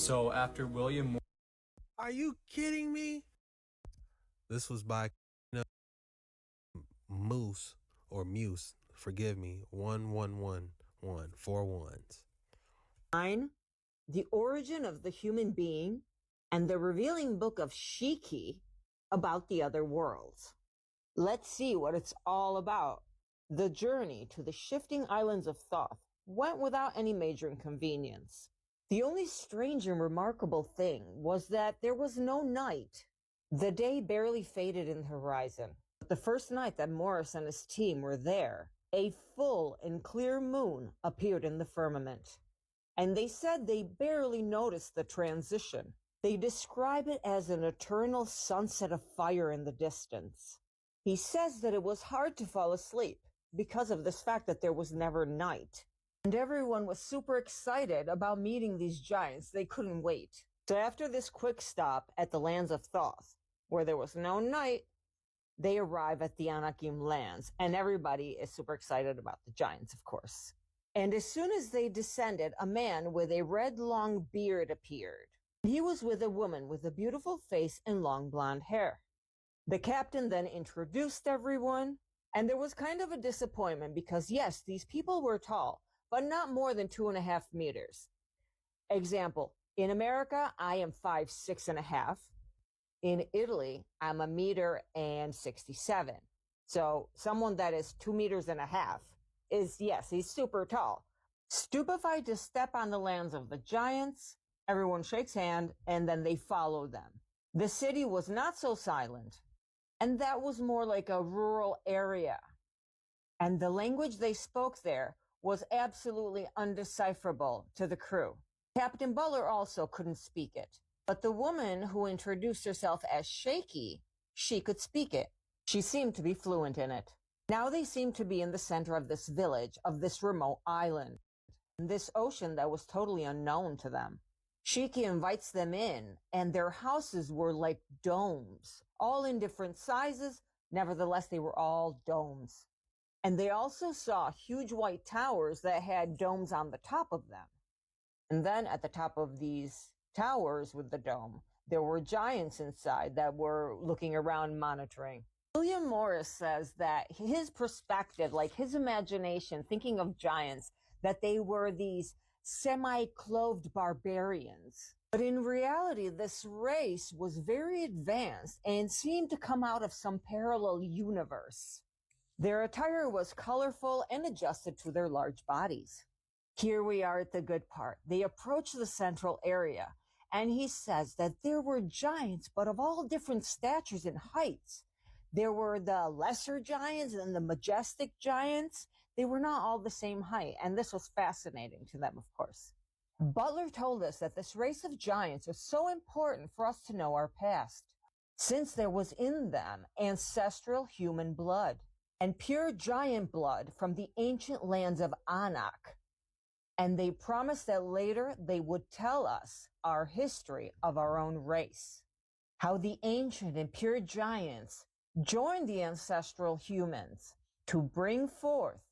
So after William Are you kidding me? This was by Moose or Muse. Forgive me. 1111. 4 ones. 9, The Origin of the Human Being, and the revealing book of Shiki about the other worlds. Let's see what it's all about. The journey to the shifting islands of Thoth went without any major inconvenience. The only strange and remarkable thing was that there was no night. The day barely faded in the horizon. But the first night that Morris and his team were there, a full and clear moon appeared in the firmament. And they said they barely noticed the transition. They describe it as an eternal sunset of fire in the distance. He says that it was hard to fall asleep because of this fact that there was never night. And everyone was super excited about meeting these giants. They couldn't wait. So after this quick stop at the lands of Thoth, where there was no night, they arrive at the Anakim lands. And everybody is super excited about the giants, of course. And as soon as they descended, a man with a red long beard appeared. He was with a woman with a beautiful face and long blonde hair. The captain then introduced everyone, and there was kind of a disappointment because, yes, these people were tall, but not more than 2.5 meters. Example, in America, I am 5'6.5". In Italy, I'm 1.67 meters. So someone that is 2.5 meters is, yes, he's super tall. Stupefied to step on the lands of the giants, everyone shakes hand, and then they follow them. The city was not so silent, and that was more like a rural area. And the language they spoke there was absolutely undecipherable to the crew. Captain Butler also couldn't speak it, but the woman who introduced herself as Shaky, she could speak it. She seemed to be fluent in it. Now they seemed to be in the center of this village, of this remote island, this ocean that was totally unknown to them. Shiki invites them in, and their houses were like domes, all in different sizes. Nevertheless, they were all domes. And they also saw huge white towers that had domes on the top of them. And then at the top of these towers with the dome, there were giants inside that were looking around, monitoring. William Morris says that his perspective, like his imagination, thinking of giants, that they were these semi-clothed barbarians. But in reality, this race was very advanced and seemed to come out of some parallel universe. Their attire was colorful and adjusted to their large bodies. Here we are at the good part. They approach the central area, and he says that there were giants, but of all different statures and heights. There were the lesser giants and the majestic giants. They were not all the same height, and this was fascinating to them, of course. Butler told us that this race of giants was so important for us to know our past, since there was in them ancestral human blood and pure giant blood from the ancient lands of Anak. And they promised that later they would tell us our history of our own race, how the ancient and pure giants joined the ancestral humans to bring forth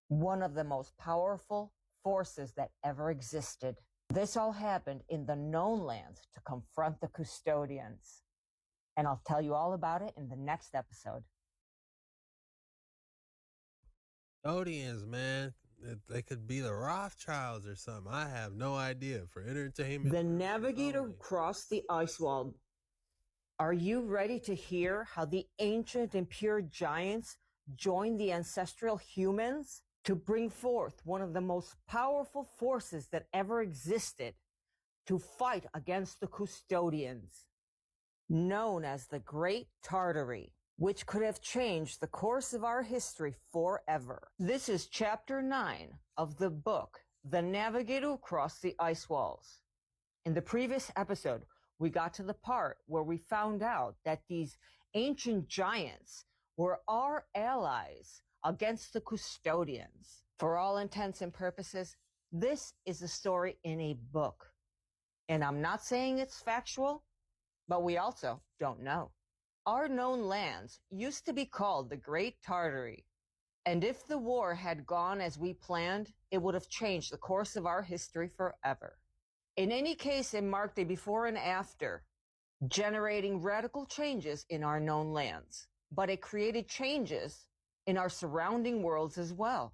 one of the most powerful forces that ever existed. This all happened in the known lands to confront the custodians. And I'll tell you all about it in the next episode. Custodians, man. They could be the Rothschilds or something. I have no idea. For entertainment. The navigator crossed the ice wall. Are you ready to hear how the ancient and pure giants joined the ancestral humans to bring forth one of the most powerful forces that ever existed to fight against the custodians, known as the Great Tartary, which could have changed the course of our history forever? This is chapter 9 of the book, The Navigator Who Crossed the Ice Walls. In the previous episode, we got to the part where we found out that these ancient giants were our allies against the custodians. For all intents and purposes, this is a story in a book. And I'm not saying it's factual, but we also don't know. Our known lands used to be called the Great Tartary. And if the war had gone as we planned, it would have changed the course of our history forever. In any case, it marked a before and after, generating radical changes in our known lands, but it created changes in our surrounding worlds as well.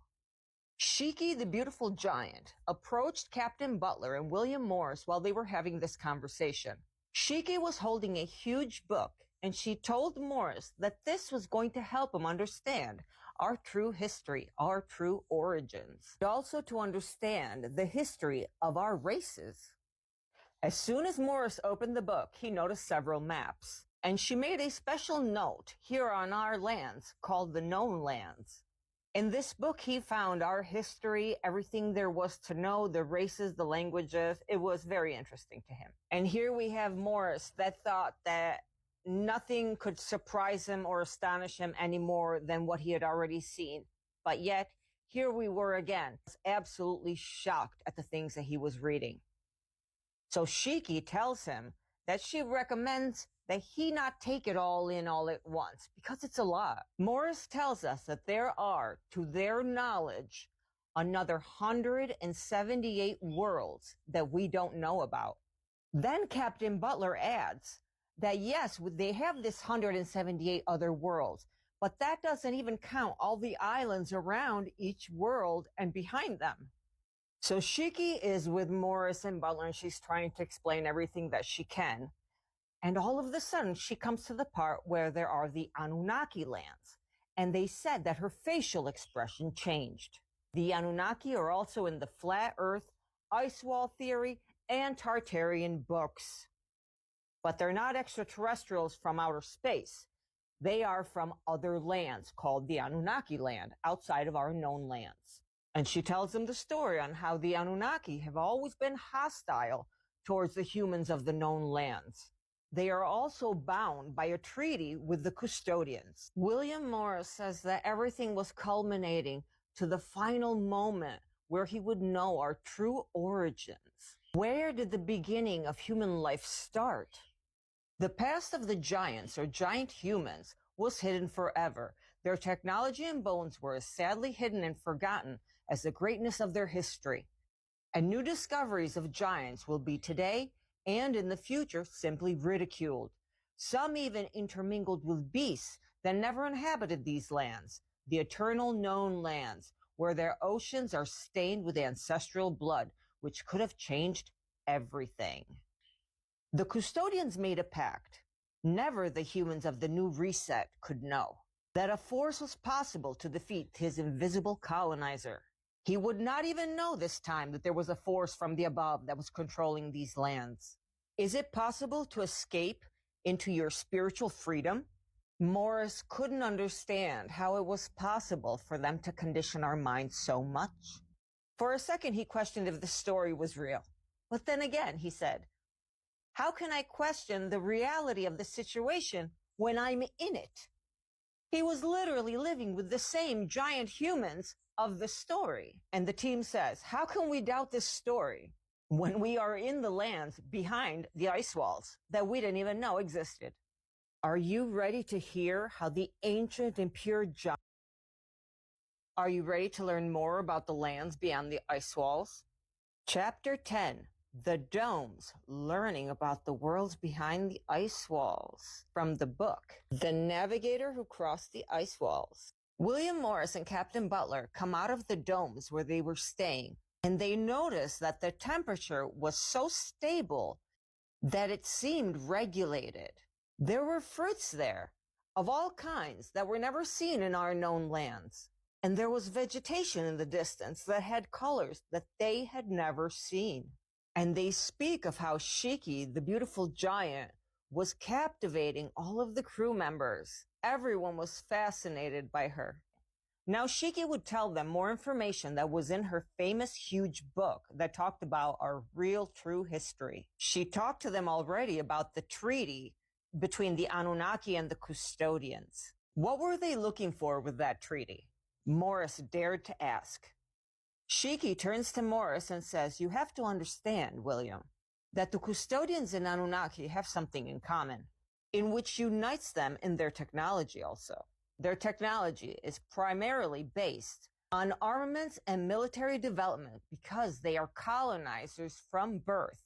Shiki, the beautiful giant, approached Captain Butler and William Morris while they were having this conversation. Shiki was holding a huge book, and she told Morris that this was going to help him understand our true history, our true origins, and also to understand the history of our races. As soon as Morris opened the book, he noticed several maps, and she made a special note here on our lands called the known lands. In this book, he found our history, everything there was to know, the races, the languages. It was very interesting to him. And here we have Morris that thought that nothing could surprise him or astonish him any more than what he had already seen. But yet, here we were again, absolutely shocked at the things that he was reading. So Shiki tells him that she recommends that he not take it all in all at once because it's a lot. Morris tells us that there are, to their knowledge, another 178 worlds that we don't know about. Then Captain Butler adds that yes, they have this 178 other worlds, but that doesn't even count all the islands around each world and behind them. So Shiki is with Morris and Butler, and she's trying to explain everything that she can. And all of a sudden, she comes to the part where there are the Anunnaki lands. And they said that her facial expression changed. The Anunnaki are also in the flat earth, ice wall theory, and Tartarian books. But they're not extraterrestrials from outer space. They are from other lands called the Anunnaki land, outside of our known lands. And she tells them the story on how the Anunnaki have always been hostile towards the humans of the known lands. They are also bound by a treaty with the custodians. William Morris says that everything was culminating to the final moment where he would know our true origins. Where did the beginning of human life start? The past of the giants, or giant humans, was hidden forever. Their technology and bones were as sadly hidden and forgotten as the greatness of their history. And new discoveries of giants will be today and in the future simply ridiculed. Some even intermingled with beasts that never inhabited these lands, the eternal known lands, where their oceans are stained with ancestral blood, which could have changed everything. The custodians made a pact. Never the humans of the new reset could know that a force was possible to defeat his invisible colonizer. He would not even know this time that there was a force from the above that was controlling these lands. Is it possible to escape into your spiritual freedom? Morris couldn't understand how it was possible for them to condition our minds so much. For a second, he questioned if the story was real. But then again, he said, how can I question the reality of the situation when I'm in it? He was literally living with the same giant humans of the story. And the team says, how can we doubt this story when we are in the lands behind the ice walls that we didn't even know existed? Are you ready to hear how the ancient and pure giants? Are you ready to learn more about the lands beyond the ice walls? Chapter 10. The Domes, Learning About the Worlds Behind the Ice Walls. From the book, The Navigator Who Crossed the Ice Walls. William Morris and Captain Butler come out of the domes where they were staying, and they notice that the temperature was so stable that it seemed regulated. There were fruits there, of all kinds, that were never seen in our known lands. And there was vegetation in the distance that had colors that they had never seen. And they speak of how Shiki, the beautiful giant, was captivating all of the crew members. Everyone was fascinated by her. Now Shiki would tell them more information that was in her famous huge book that talked about our real true history. She talked to them already about the treaty between the Anunnaki and the custodians. What were they looking for with that treaty? Morris dared to ask. Shiki turns to Morris and says, you have to understand, William, that the custodians and Anunnaki have something in common, in which unites them in their technology also. Their technology is primarily based on armaments and military development because they are colonizers from birth.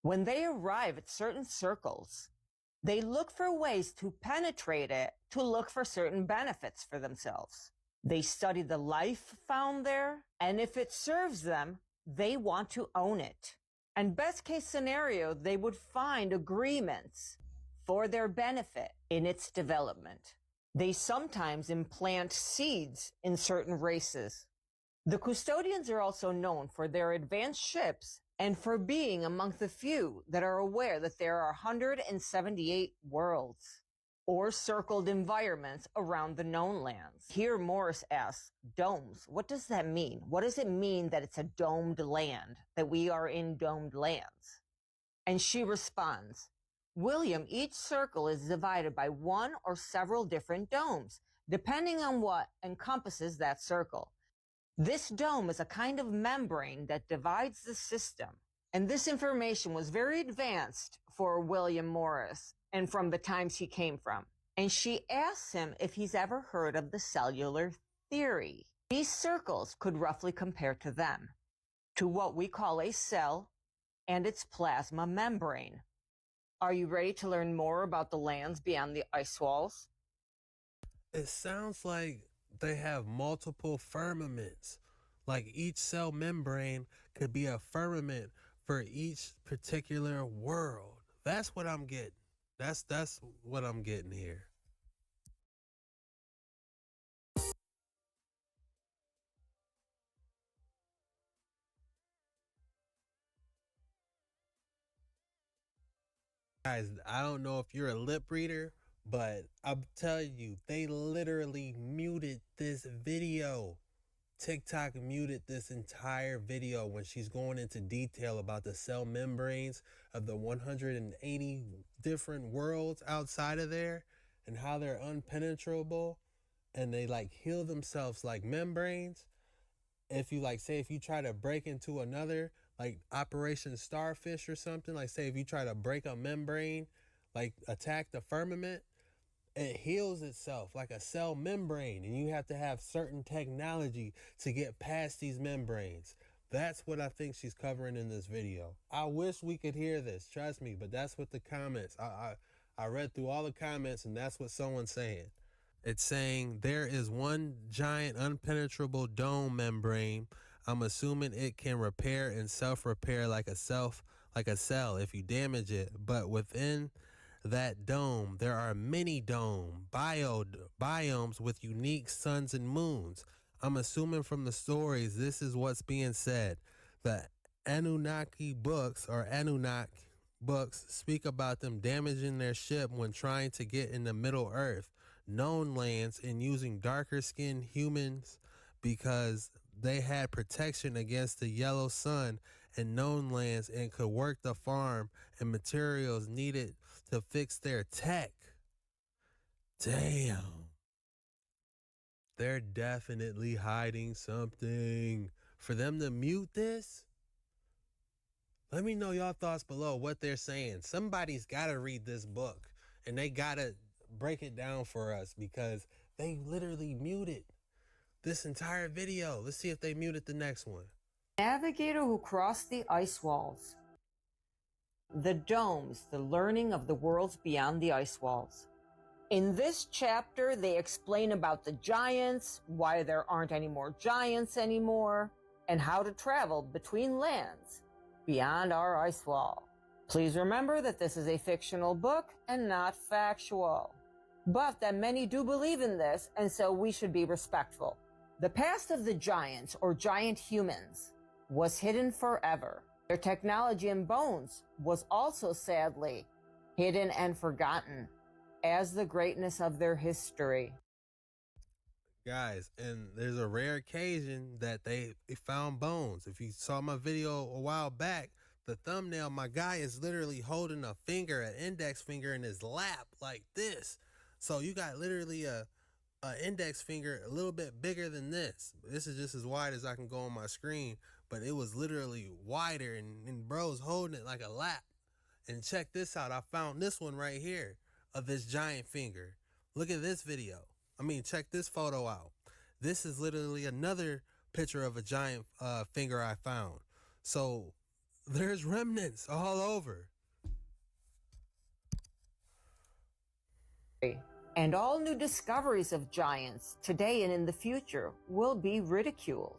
When they arrive at certain circles, they look for ways to penetrate it to look for certain benefits for themselves. They study the life found there, and if it serves them, they want to own it. And best case scenario, they would find agreements for their benefit in its development. They sometimes implant seeds in certain races. The custodians are also known for their advanced ships and for being among the few that are aware that there are 178 worlds or circled environments around the known lands. Here Morris asks, domes, what does that mean? What does it mean that it's a domed land, that we are in domed lands? And she responds, William, each circle is divided by one or several different domes, depending on what encompasses that circle. This dome is a kind of membrane that divides the system. And this information was very advanced for William Morris and from the times he came from. And she asks him if he's ever heard of the cellular theory. These circles could roughly compare to them, to what we call a cell and its plasma membrane. Are you ready to learn more about the lands beyond the ice walls? It sounds like they have multiple firmaments. Like each cell membrane could be a firmament for each particular world. That's what I'm getting. That's what I'm getting here. Guys, I don't know if you're a lip reader, but I'm telling you, they literally muted this video. TikTok muted this entire video when she's going into detail about the cell membranes of the 180 different worlds outside of there and how they're unpenetrable and they like heal themselves like membranes. If you like, say, if you try to break into another, like Operation Starfish or something, like say if you try to break a membrane, like attack the firmament, it heals itself like a cell membrane, and you have to have certain technology to get past these membranes. That's what I think she's covering in this video. I wish we could hear this, trust me, but that's what the comments. I read through all the comments, and that's what someone's saying. It's saying there is one giant unpenetrable dome membrane. I'm assuming it can repair and self-repair like a cell if you damage it, but within that dome, there are many biomes with unique suns and moons. I'm assuming from the stories, this is what's being said. The Anunnaki books speak about them damaging their ship when trying to get in the Middle Earth, known lands, and using darker skinned humans because they had protection against the yellow sun and known lands and could work the farm and materials needed to fix their tech. Damn. They're definitely hiding something. For them to mute this? Let me know y'all thoughts below what they're saying. Somebody's got to read this book and they got to break it down for us because they literally muted this entire video. Let's see if they muted the next one. Navigator who crossed the ice walls. The domes, the learning of the worlds beyond the ice walls. In this chapter, they explain about the giants, why there aren't any more giants anymore, and how to travel between lands beyond our ice wall. Please remember that this is a fictional book and not factual, but that many do believe in this, and so we should be respectful. The past of the giants, or giant humans, was hidden forever. Their technology and bones was also sadly hidden and forgotten, as the greatness of their history. Guys, and there's a rare occasion that they found bones. If you saw my video a while back, the thumbnail, my guy is literally holding a finger, an index finger in his lap like this. So you got literally a index finger a little bit bigger than this. This is just as wide as I can go on my screen, but it was literally wider, and bro's holding it like a lap. And check this out. I found this one right here of this giant finger. Look at this video. Check this photo out. This is literally another picture of a giant finger I found. So There's remnants all over. And all new discoveries of giants today and in the future will be ridiculed.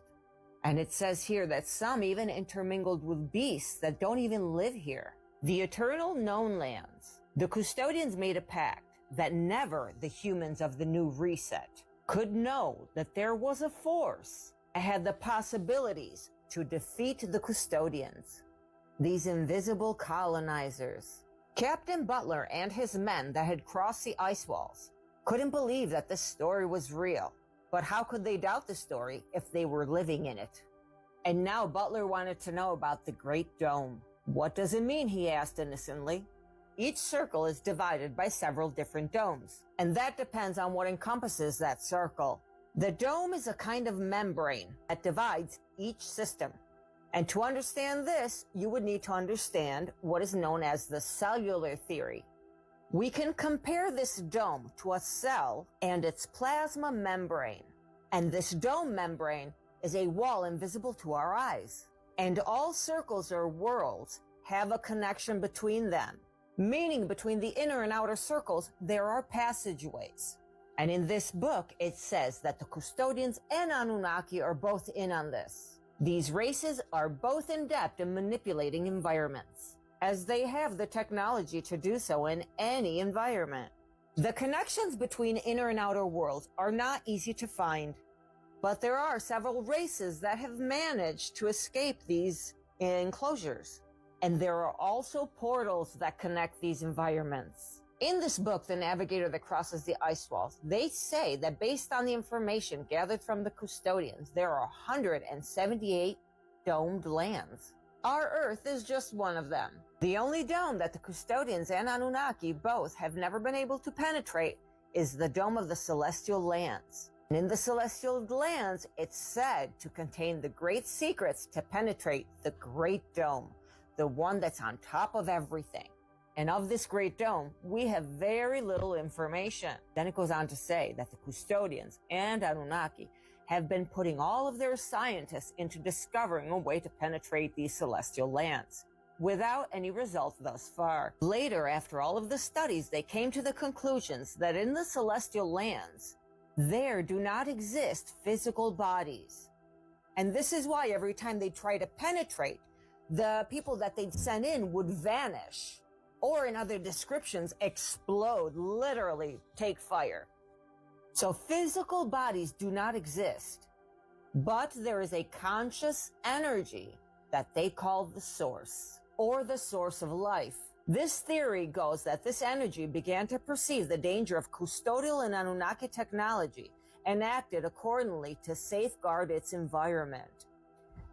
And it says here that some even intermingled with beasts that don't even live here. The eternal known lands. The custodians made a pact that never the humans of the new reset could know that there was a force that had the possibilities to defeat the custodians. These invisible colonizers. Captain Butler and his men that had crossed the ice walls couldn't believe that this story was real. But how could they doubt the story if they were living in it? And now Butler wanted to know about the Great Dome. What does it mean, he asked innocently. Each circle is divided by several different domes, and that depends on what encompasses that circle. The dome is a kind of membrane that divides each system. And to understand this, you would need to understand what is known as the cellular theory. We can compare this dome to a cell and its plasma membrane. And this dome membrane is a wall invisible to our eyes. And all circles or worlds have a connection between them, meaning between the inner and outer circles, there are passageways. And in this book, it says that the custodians and Anunnaki are both in on this. These races are both adept in manipulating environments, as they have the technology to do so in any environment. The connections between inner and outer worlds are not easy to find, but there are several races that have managed to escape these enclosures. And there are also portals that connect these environments. In this book, The Navigator That Crosses the Ice Walls, they say that based on the information gathered from the custodians, there are 178 domed lands. Our Earth is just one of them. The only dome that the custodians and Anunnaki both have never been able to penetrate is the dome of the Celestial Lands. And in the Celestial Lands, it's said to contain the great secrets to penetrate the Great Dome, the one that's on top of everything. And of this Great Dome, we have very little information. Then it goes on to say that the custodians and Anunnaki have been putting all of their scientists into discovering a way to penetrate these celestial lands, without any result thus far. Later, after all of the studies, they came to the conclusions that in the celestial lands, there do not exist physical bodies. And this is why every time they try to penetrate, the people that they'd send in would vanish. Or in other descriptions, explode, literally take fire. So physical bodies do not exist, but there is a conscious energy that they call the source, or the source of life. This theory goes that this energy began to perceive the danger of custodial and Anunnaki technology and acted accordingly to safeguard its environment.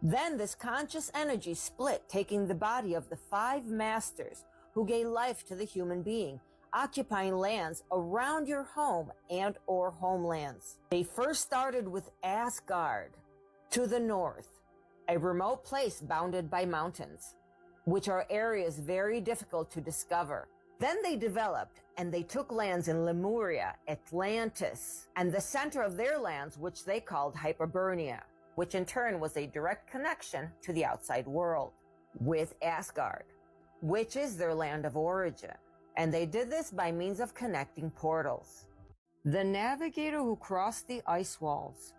Then this conscious energy split, taking the body of the 5 masters who gave life to the human being, occupying lands around your home and or homelands. They first started with Asgard to the north, a remote place bounded by mountains, which are areas very difficult to discover. Then they developed and they took lands in Lemuria, Atlantis, and the center of their lands, which they called Hyperborea, which in turn was a direct connection to the outside world, with Asgard, which is their land of origin. And they did this by means of connecting portals. The navigator who crossed the ice walls.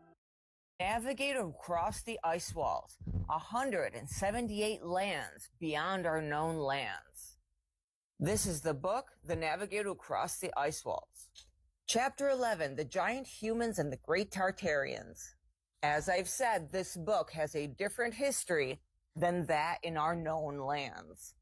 Navigator who crossed the ice walls, 178 lands beyond our known lands. This is the book, The Navigator Who Crossed the Ice Walls. Chapter 11, The Giant Humans and the Great Tartarians. As I've said, this book has a different history than that in our known lands.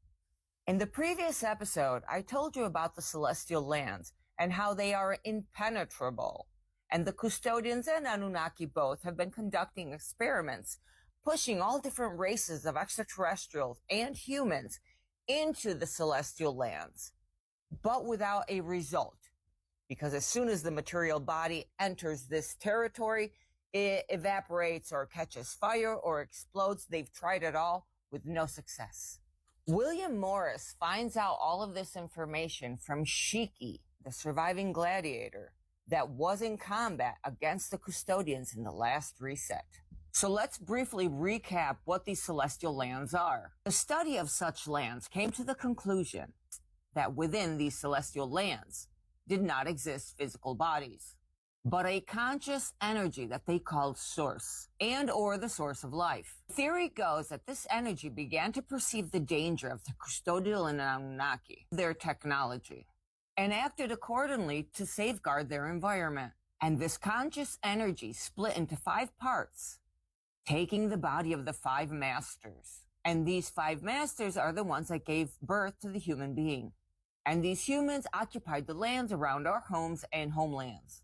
In the previous episode, I told you about the celestial lands and how they are impenetrable. And the custodians and Anunnaki both have been conducting experiments, pushing all different races of extraterrestrials and humans into the celestial lands, but without a result. Because as soon as the material body enters this territory, it evaporates or catches fire or explodes. They've tried it all with no success. William Morris finds out all of this information from Shiki, the surviving gladiator that was in combat against the custodians in the last reset. So let's briefly recap what these celestial lands are. The study of such lands came to the conclusion that within these celestial lands did not exist physical bodies, but a conscious energy that they called source and or the source of life. The theory goes that this energy began to perceive the danger of the custodial and Anunnaki, their technology, and acted accordingly to safeguard their environment. And this conscious energy split into 5 parts, taking the body of the 5 masters. And these 5 masters are the ones that gave birth to the human being. And these humans occupied the lands around our homes and homelands.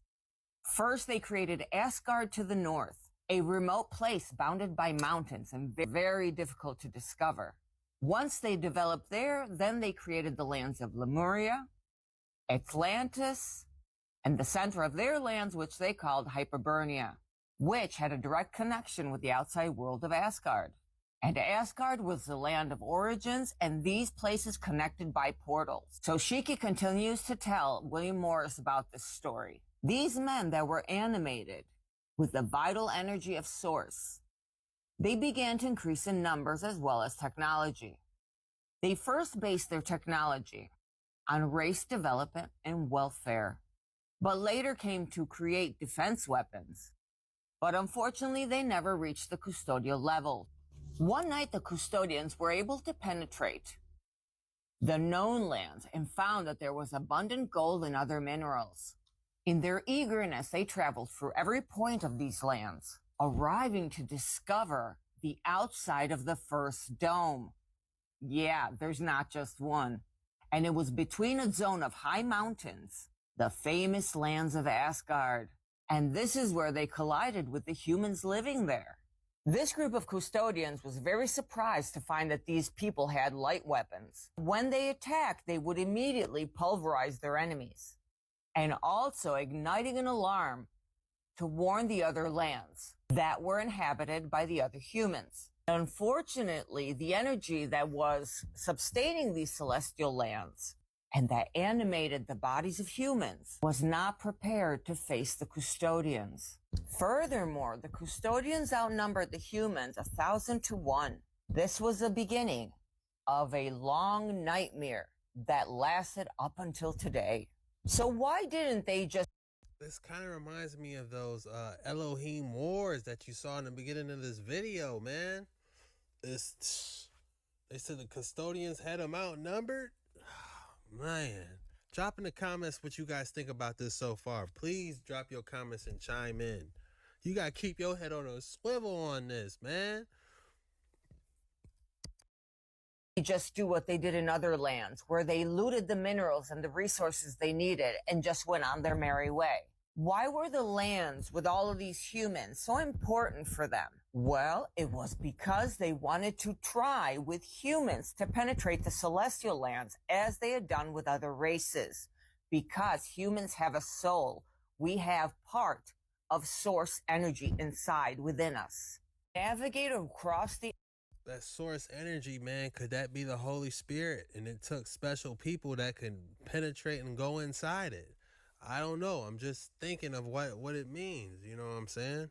First, they created Asgard to the north, a remote place bounded by mountains and very difficult to discover. Once they developed there, then they created the lands of Lemuria, Atlantis, and the center of their lands, which they called Hyperborea, which had a direct connection with the outside world of Asgard. And Asgard was the land of origins, and these places connected by portals. So Shiki continues to tell William Morris about this story. These men that were animated with the vital energy of source, they began to increase in numbers as well as technology. They first based their technology on race development and welfare, but later came to create defense weapons. But unfortunately, they never reached the custodial level. One night, the custodians were able to penetrate the known lands and found that there was abundant gold and other minerals. In their eagerness, they traveled through every point of these lands, arriving to discover the outside of the first dome. Yeah, there's not just one. And it was between a zone of high mountains, the famous lands of Asgard. And this is where they collided with the humans living there. This group of custodians was very surprised to find that these people had light weapons. When they attacked, they would immediately pulverize their enemies, and also igniting an alarm to warn the other lands that were inhabited by the other humans. Unfortunately, the energy that was sustaining these celestial lands and that animated the bodies of humans was not prepared to face the custodians. Furthermore, the custodians outnumbered the humans 1,000 to 1. This was the beginning of a long nightmare that lasted up until today. So why didn't they just... This kind of reminds me of those Elohim wars that you saw in the beginning of this video, man. They said the custodians had them outnumbered. Man, drop in the comments what you guys think about this so far. Please drop your comments and chime in. You got to keep your head on a swivel on this, man. Just do what they did in other lands, where they looted the minerals and the resources they needed and just went on their merry way? Why were the lands with all of these humans so important for them? Well, it was because they wanted to try with humans to penetrate the celestial lands as they had done with other races. Because humans have a soul, we have part of source energy inside within us. Navigate across the... That source energy, man, could that be the Holy Spirit? And it took special people that can penetrate and go inside it. I don't know. I'm just thinking of what it means. You know what I'm saying?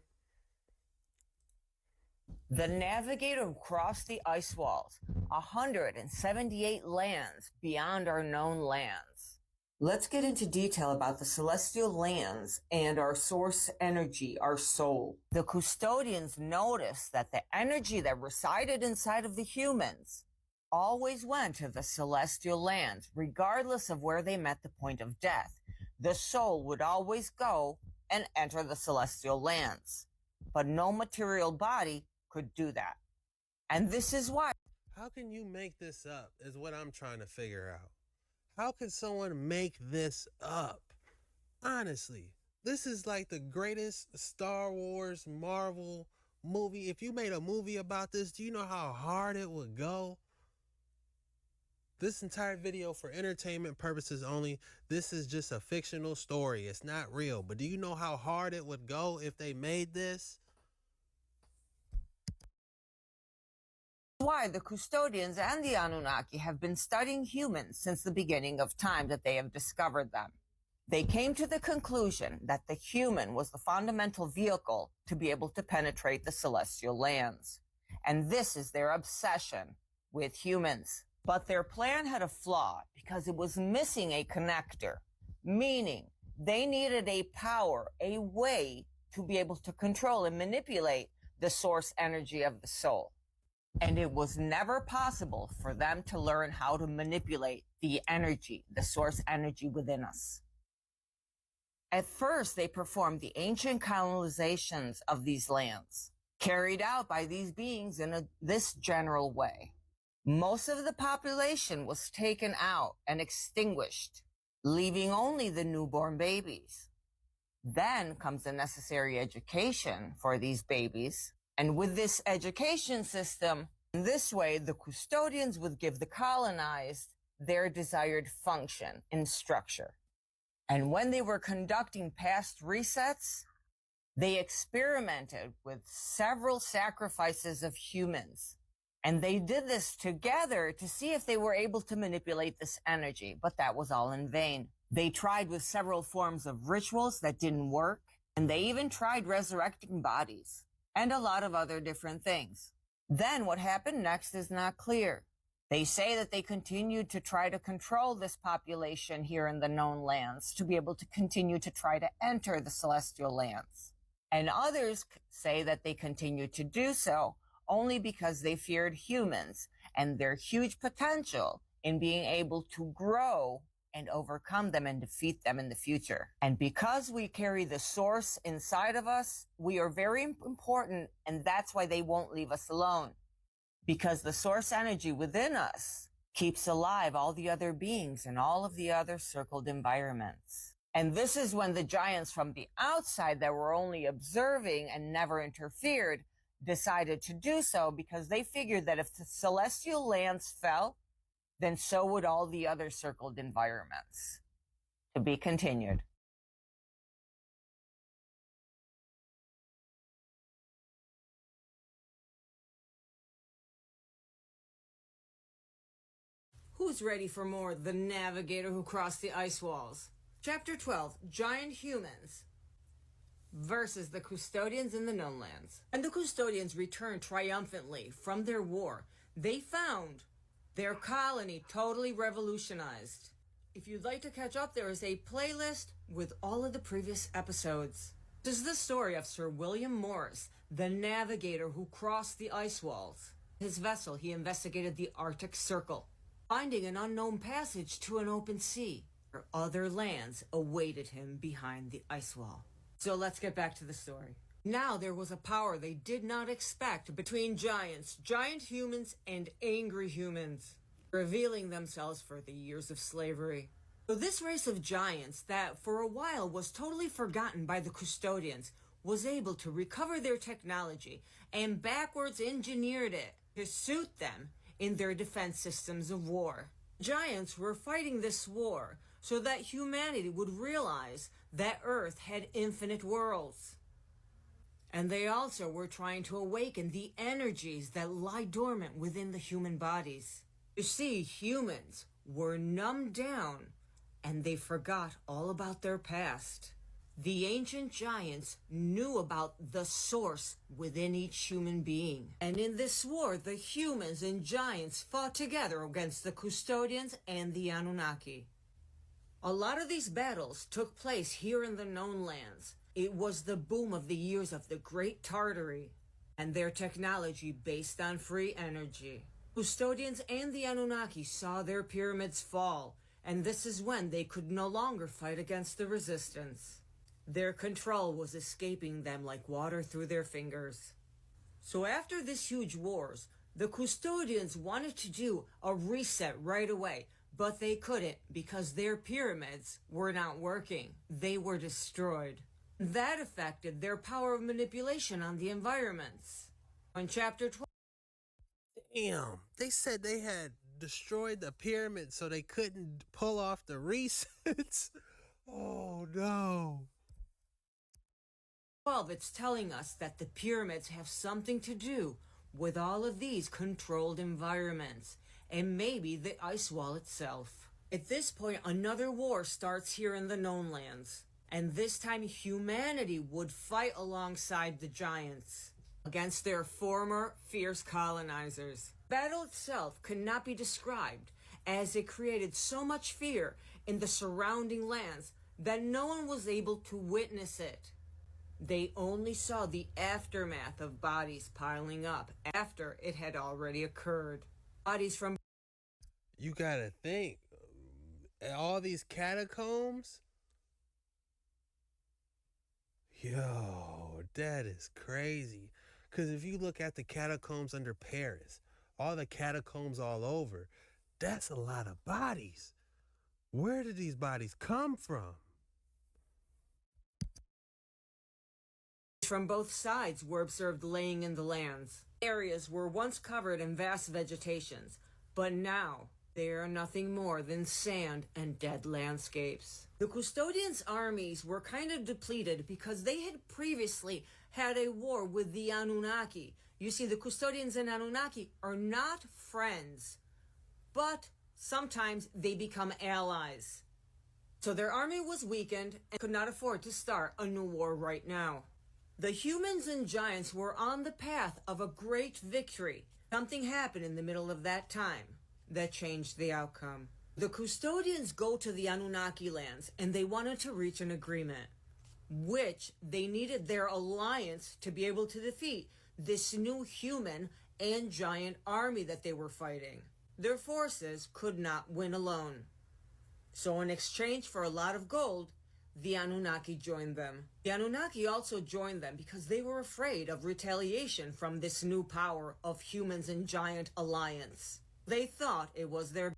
The navigator crossed the ice walls, 178 lands beyond our known lands. Let's get into detail about the celestial lands and our source energy, our soul. The custodians noticed that the energy that resided inside of the humans always went to the celestial lands, regardless of where they met the point of death. The soul would always go and enter the celestial lands, but no material body could do that. And this is why. How can you make this up is what I'm trying to figure out. How could someone make this up? Honestly, this is like the greatest Star Wars Marvel movie. If you made a movie about this, do you know how hard it would go? This entire video for entertainment purposes only. This is just a fictional story. It's not real. But do you know how hard it would go if they made this? Why the custodians and the Anunnaki have been studying humans since the beginning of time that they have discovered them. They came to the conclusion that the human was the fundamental vehicle to be able to penetrate the celestial lands. And this is their obsession with humans. But their plan had a flaw because it was missing a connector, meaning they needed a power, a way to be able to control and manipulate the source energy of the soul. And it was never possible for them to learn how to manipulate the energy, the source energy within us. At first, they performed the ancient colonizations of these lands, carried out by these beings in this general way. Most of the population was taken out and extinguished, leaving only the newborn babies. Then comes the necessary education for these babies. And with this education system, in this way, the custodians would give the colonized their desired function and structure. And when they were conducting past resets, they experimented with several sacrifices of humans. And they did this together to see if they were able to manipulate this energy, but that was all in vain. They tried with several forms of rituals that didn't work, and they even tried resurrecting bodies and a lot of other different things. Then what happened next is not clear. They say that they continued to try to control this population here in the known lands to be able to continue to try to enter the celestial lands. And others say that they continued to do so only because they feared humans and their huge potential in being able to grow and overcome them and defeat them in the future. And because we carry the source inside of us, we are very important, and that's why they won't leave us alone. Because the source energy within us keeps alive all the other beings and all of the other circled environments. And this is when the giants from the outside that were only observing and never interfered decided to do so, because they figured that if the celestial lands fell, then so would all the other circled environments. To be continued. Who's ready for more The Navigator Who Crossed the Ice Walls? Chapter 12, Giant Humans versus the Custodians in the Known Lands. And the Custodians returned triumphantly from their war. They found their colony totally revolutionized. If you'd like to catch up, there is a playlist with all of the previous episodes. This is the story of Sir William Morris, the navigator who crossed the ice walls. His vessel, he investigated the Arctic Circle, finding an unknown passage to an open sea, where other lands awaited him behind the ice wall. So let's get back to the story. Now there was a power they did not expect between giants, giant humans, and angry humans, revealing themselves for the years of slavery. So this race of giants that for a while was totally forgotten by the custodians was able to recover their technology and backwards engineered it to suit them in their defense systems of war. Giants were fighting this war so that humanity would realize that Earth had infinite worlds. And they also were trying to awaken the energies that lie dormant within the human bodies. You see, humans were numbed down and they forgot all about their past. The ancient giants knew about the source within each human being. And in this war, the humans and giants fought together against the custodians and the Anunnaki. A lot of these battles took place here in the known lands. It was the boom of the years of the Great Tartary and their technology based on free energy. Custodians and the Anunnaki saw their pyramids fall, and this is when they could no longer fight against the resistance. Their control was escaping them like water through their fingers. So after this huge wars, the custodians wanted to do a reset right away, but they couldn't because their pyramids were not working. They were destroyed. That affected their power of manipulation on the environments. In chapter 12... Damn, they said they had destroyed the pyramid so they couldn't pull off the resets. Oh no. 12, it's telling us that the pyramids have something to do with all of these controlled environments, and maybe the ice wall itself. At this point, another war starts here in the known lands. And this time, humanity would fight alongside the giants against their former fierce colonizers. The battle itself could not be described, as it created so much fear in the surrounding lands that no one was able to witness it. They only saw the aftermath of bodies piling up after it had already occurred. Bodies from... You gotta think, all these catacombs. Yo, that is crazy. Because if you look at the catacombs under Paris, all the catacombs all over, that's a lot of bodies. Where did these bodies come from? From both sides were observed laying in the lands. Areas were once covered in vast vegetations, but now they are nothing more than sand and dead landscapes. The Custodians' armies were kind of depleted because they had previously had a war with the Anunnaki. You see, the Custodians and Anunnaki are not friends, but sometimes they become allies. So their army was weakened and could not afford to start a new war right now. The humans and giants were on the path of a great victory. Something happened in the middle of that time that changed the outcome. The Custodians go to the Anunnaki lands and they wanted to reach an agreement, which they needed their alliance to be able to defeat this new human and giant army that they were fighting. Their forces could not win alone. So in exchange for a lot of gold, the Anunnaki joined them. The Anunnaki also joined them because they were afraid of retaliation from this new power of humans and giant alliance. They thought it was their